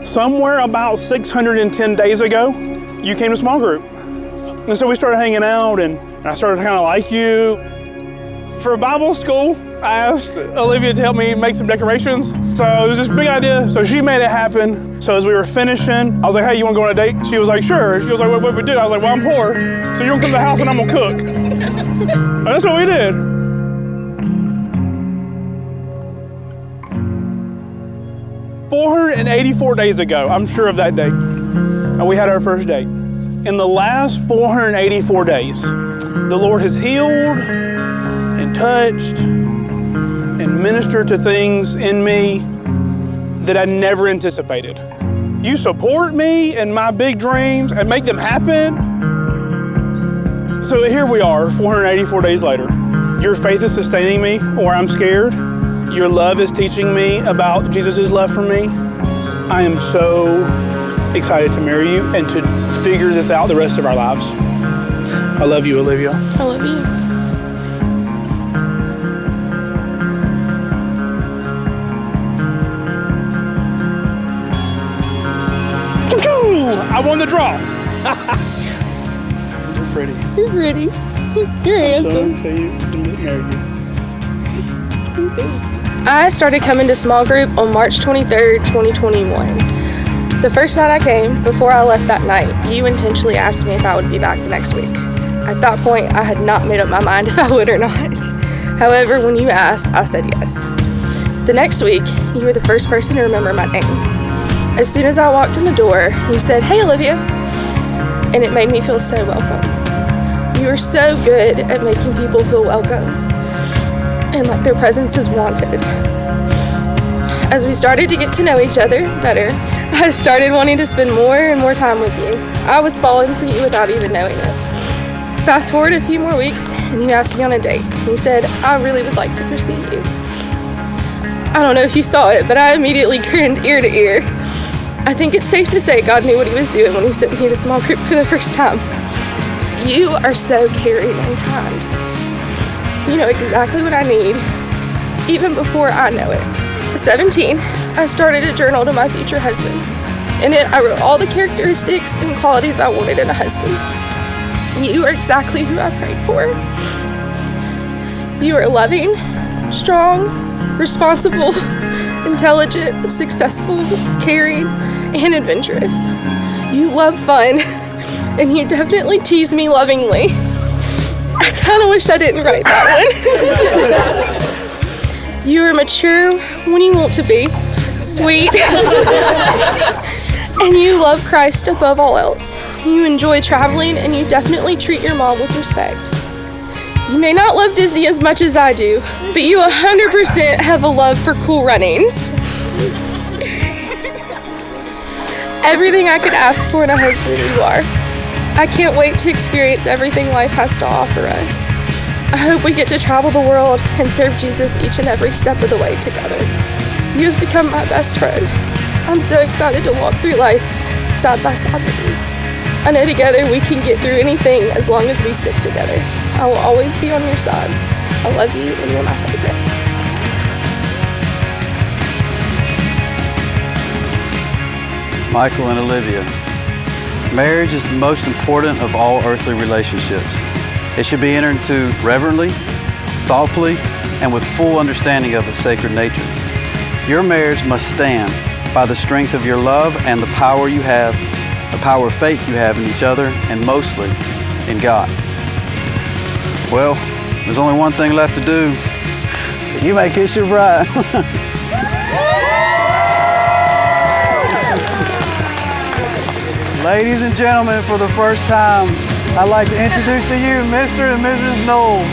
Somewhere about 610 days ago, you came to small group. And so we started hanging out, and I started to kind of like you. For Bible school, I asked Olivia to help me make some decorations. So it was this big idea, so she made it happen. So as we were finishing, I was like, hey, you wanna go on a date? She was like, sure. She was like, what we do? I was like, well, I'm poor, so you don't come to the house and I'm gonna cook. And that's what we did. "484 days ago, I'm sure of that date, we had our first date. In the last 484 days, the Lord has healed and touched and ministered to things in me that I never anticipated. You support me and my big dreams and make them happen. So here we are, 484 days later. Your faith is sustaining me, or I'm scared. Your love is teaching me about Jesus' love for me. I am so excited to marry you and to figure this out the rest of our lives. I love you, Olivia. I love you. I won the draw. You're pretty. You're pretty. You're handsome. So you can get married. I started coming to small group on March 23rd, 2021. The first night I came, before I left that night, you intentionally asked me if I would be back the next week. At that point, I had not made up my mind if I would or not. However, when you asked, I said yes. The next week, you were the first person to remember my name. As soon as I walked in the door, you said, hey, Olivia, and it made me feel so welcome. You are so good at making people feel welcome and like their presence is wanted. As we started to get to know each other better, I started wanting to spend more and more time with you. I was falling for you without even knowing it. Fast forward a few more weeks, and you asked me on a date. You said, I really would like to pursue you. I don't know if you saw it, but I immediately grinned ear to ear. I think it's safe to say God knew what he was doing when he sent me to small group for the first time. You are so caring and kind. You know exactly what I need, even before I know it. At 17, I started a journal to my future husband. In it, I wrote all the characteristics and qualities I wanted in a husband. You are exactly who I prayed for. You are loving, strong, responsible, intelligent, successful, caring, and adventurous. You love fun, and you definitely tease me lovingly. I kind of wish I didn't write that one. You are mature when you want to be, sweet, and you love Christ above all else. You enjoy traveling, and you definitely treat your mom with respect. You may not love Disney as much as I do, but you 100% have a love for cool runnings. Everything I could ask for in a husband, you are. I can't wait to experience everything life has to offer us. I hope we get to travel the world and serve Jesus each and every step of the way together. You have become my best friend. I'm so excited to walk through life side by side with you. I know together we can get through anything as long as we stick together. I will always be on your side. I love you and you're my favorite. Michael and Olivia. Marriage is the most important of all earthly relationships. It should be entered into reverently, thoughtfully, and with full understanding of its sacred nature. Your marriage must stand by the strength of your love and the power you have, the power of faith you have in each other, and mostly in God. Well, there's only one thing left to do. You may kiss your bride. Ladies and gentlemen, for the first time, I'd like to introduce to you Mr. and Mrs. Knowles.